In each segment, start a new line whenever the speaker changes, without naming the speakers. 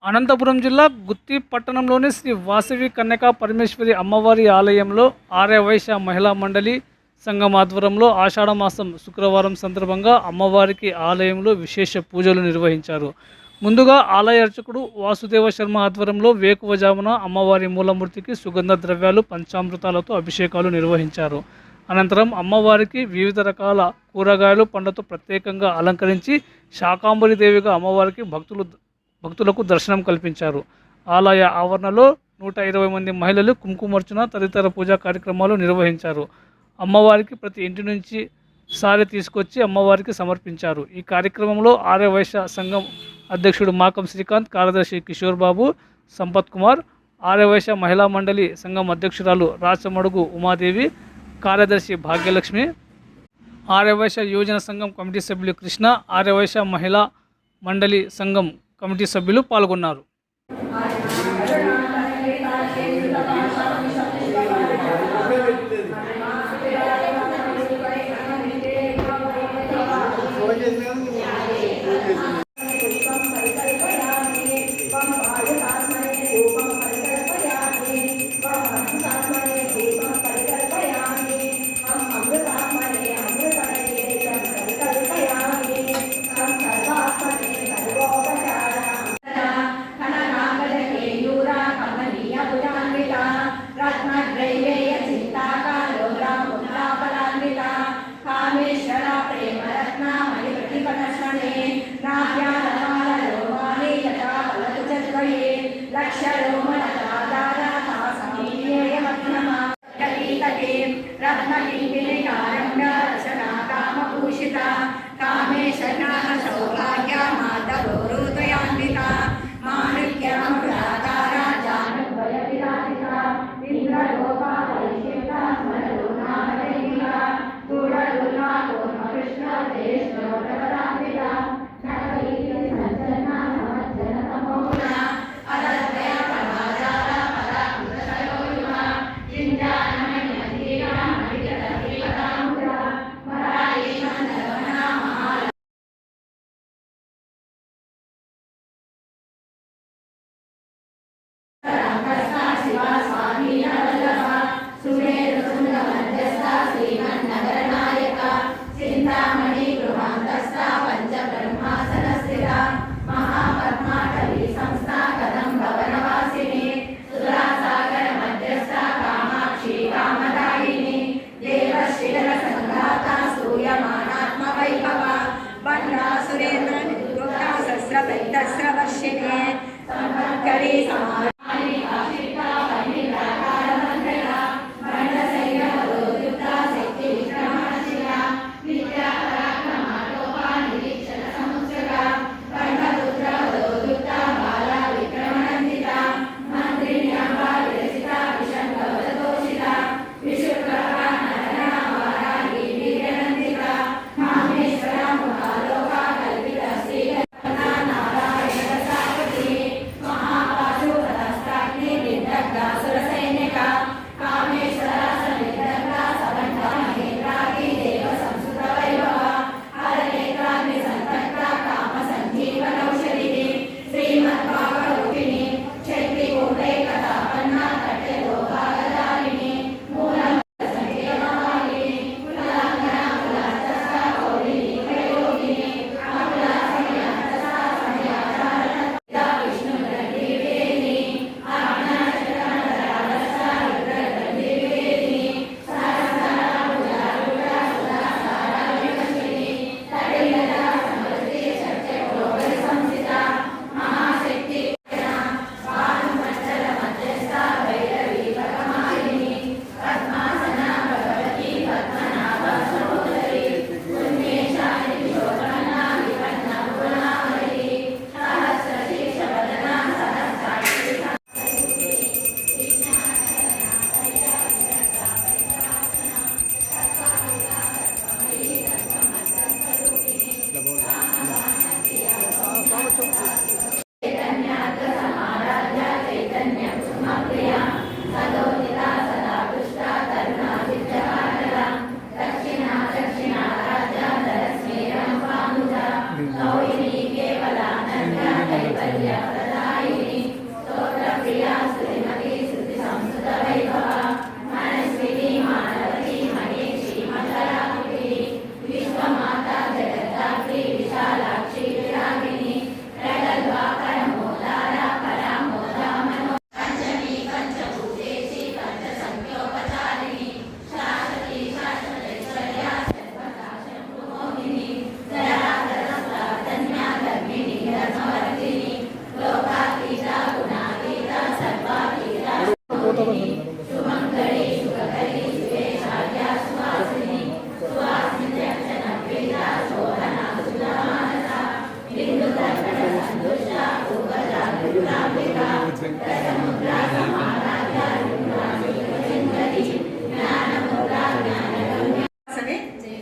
అనంతపురం జిల్లా గుత్తి పట్టణంలోని శ్రీ వాసవి కన్యకా పరమేశ్వరి అమ్మవారి ఆలయంలో ఆర్యవైశ్య మహిళా మండలి సంఘం ఆధ్వర్యంలో ఆషాఢమాసం శుక్రవారం సందర్భంగా అమ్మవారికి ఆలయంలో విశేష పూజలు నిర్వహించారు. ముందుగా ఆలయ అర్చకుడు వాసుదేవ శర్మ ఆధ్వర్యంలో వేకువజామున అమ్మవారి మూలమూర్తికి సుగంధ ద్రవ్యాలు పంచామృతాలతో అభిషేకాలు నిర్వహించారు. అనంతరం అమ్మవారికి వివిధ రకాల కూరగాయలు పండ్లతో ప్రత్యేకంగా అలంకరించి శాకాంబరి దేవిగా అమ్మవారికి భక్తులకు దర్శనం కల్పించారు. ఆలయ ఆవరణలో 120 మంది మహిళలు కుంకుమార్చన తదితర పూజా కార్యక్రమాలు నిర్వహించారు. అమ్మవారికి ప్రతి ఇంటి నుంచి సారె తీసుకొచ్చి అమ్మవారికి సమర్పించారు. ఈ కార్యక్రమంలో ఆర్యవైశ్య సంఘం అధ్యక్షుడు మాకం శ్రీకాంత్, కార్యదర్శి కిషోర్ బాబు, సంపత్ కుమార్, ఆర్యవైశ్య మహిళా మండలి సంఘం అధ్యక్షురాలు రాచమడుగు ఉమాదేవి, కార్యదర్శి భాగ్యలక్ష్మి, ఆర్యవైశ్య యువజన సంఘం కమిటీ సభ్యులు కృష్ణ, ఆర్యవైశ్య మహిళా మండలి సంఘం కమిటీ సభ్యులు పాల్గొన్నారు.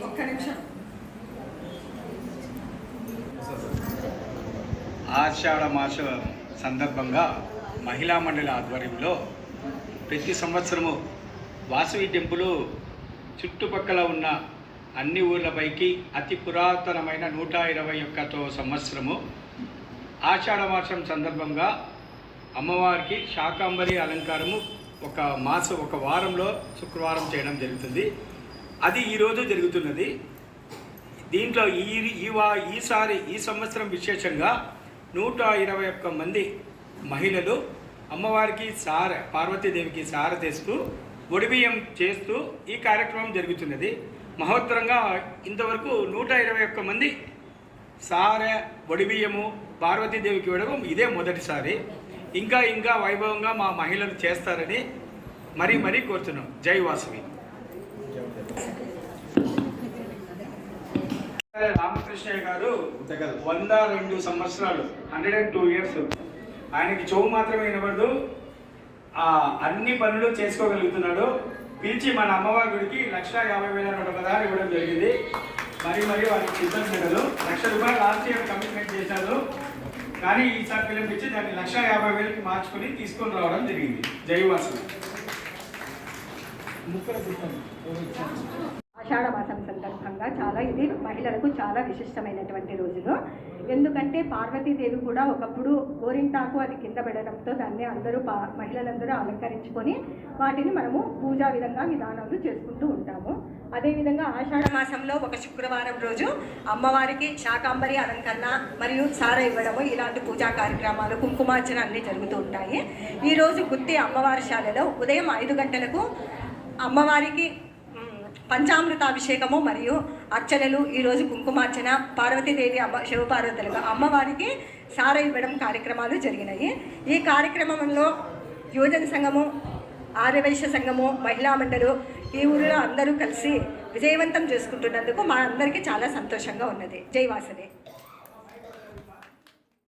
ఒక్క నిమిషం.
ఆషాఢ మాస సందర్భంగా మహిళా మండలి ఆధ్వర్యంలో ప్రతి సంవత్సరము వాసవి టెంపుల్ చుట్టుపక్కల ఉన్న అన్ని ఊర్లపైకి అతి పురాతనమైన 121వ సంవత్సరము ఆషాఢ మాసం సందర్భంగా అమ్మవారికి శాకాంబరి అలంకారము ఒక వారంలో శుక్రవారం చేయడం జరుగుతుంది. అది ఈరోజు జరుగుతున్నది. దీంట్లో ఈ సంవత్సరం విశేషంగా 121 మంది మహిళలు అమ్మవారికి పార్వతీదేవికి సార తెస్తూ ఒడిబియ్యం చేస్తూ ఈ కార్యక్రమం జరుగుతున్నది. మహోత్తరంగా ఇంతవరకు 121 మంది సారె ఒడిబియ్యము పార్వతీదేవికి ఇవ్వడం ఇదే మొదటిసారి. ఇంకా వైభవంగా మా మహిళలు చేస్తారని మరీ కోరుతున్నాం. జై వాసవి. రామకృష్ణయ్య గారు 102 సంవత్సరాలు 102 ఇయర్స్. ఆయనకి చెవు మాత్రమే వినబడదు, అన్ని పనులు చేసుకోగలుగుతున్నాడు. పిలిచి మన అమ్మవారి గుడికి 1,50,110 ఇవ్వడం జరిగింది. మరి వారికి కృతజ్ఞతలు. ₹1,00,000 లాస్ట్ ఇయర్ కమిట్మెంట్ చేశారు, కానీ ఈసారి పిలిపించి దాన్ని 1,50,000కి మార్చుకొని తీసుకొని రావడం జరిగింది. జైవాసవి.
ఆషాఢ మాసం సందర్భంగా ఇది మహిళలకు చాలా విశిష్టమైనటువంటి రోజులు. ఎందుకంటే పార్వతీదేవి కూడా ఒకప్పుడు గోరింటాకు అది కింద పడడంతో దాన్ని మహిళలందరూ అలంకరించుకొని వాటిని మనము పూజా విధానాలు చేసుకుంటూ ఉంటాము. అదేవిధంగా ఆషాఢ మాసంలో ఒక శుక్రవారం రోజు అమ్మవారికి శాకాంబరి అలంకరణ మరియు సార ఇవ్వడము ఇలాంటి పూజా కార్యక్రమాలు, కుంకుమార్చన అన్నీ జరుగుతూ ఉంటాయి. ఈరోజు గుత్తి అమ్మవారి శాలలో ఉదయం 5 గంటలకు అమ్మవారికి పంచామృతాభిషేకము మరియు అర్చనలు, ఈరోజు కుంకుమార్చన, పార్వతీదేవి శివపార్వతులుగా అమ్మవారికి సార ఇవ్వడం కార్యక్రమాలు జరిగినాయి. ఈ కార్యక్రమంలో యువజన సంఘము, ఆర్యవైశ్య సంఘము, మహిళా మండలి ఈ ఊరిలో అందరూ కలిసి విజయవంతం చేసుకుంటున్నందుకు మా అందరికీ చాలా సంతోషంగా ఉన్నది. జై వాసవి.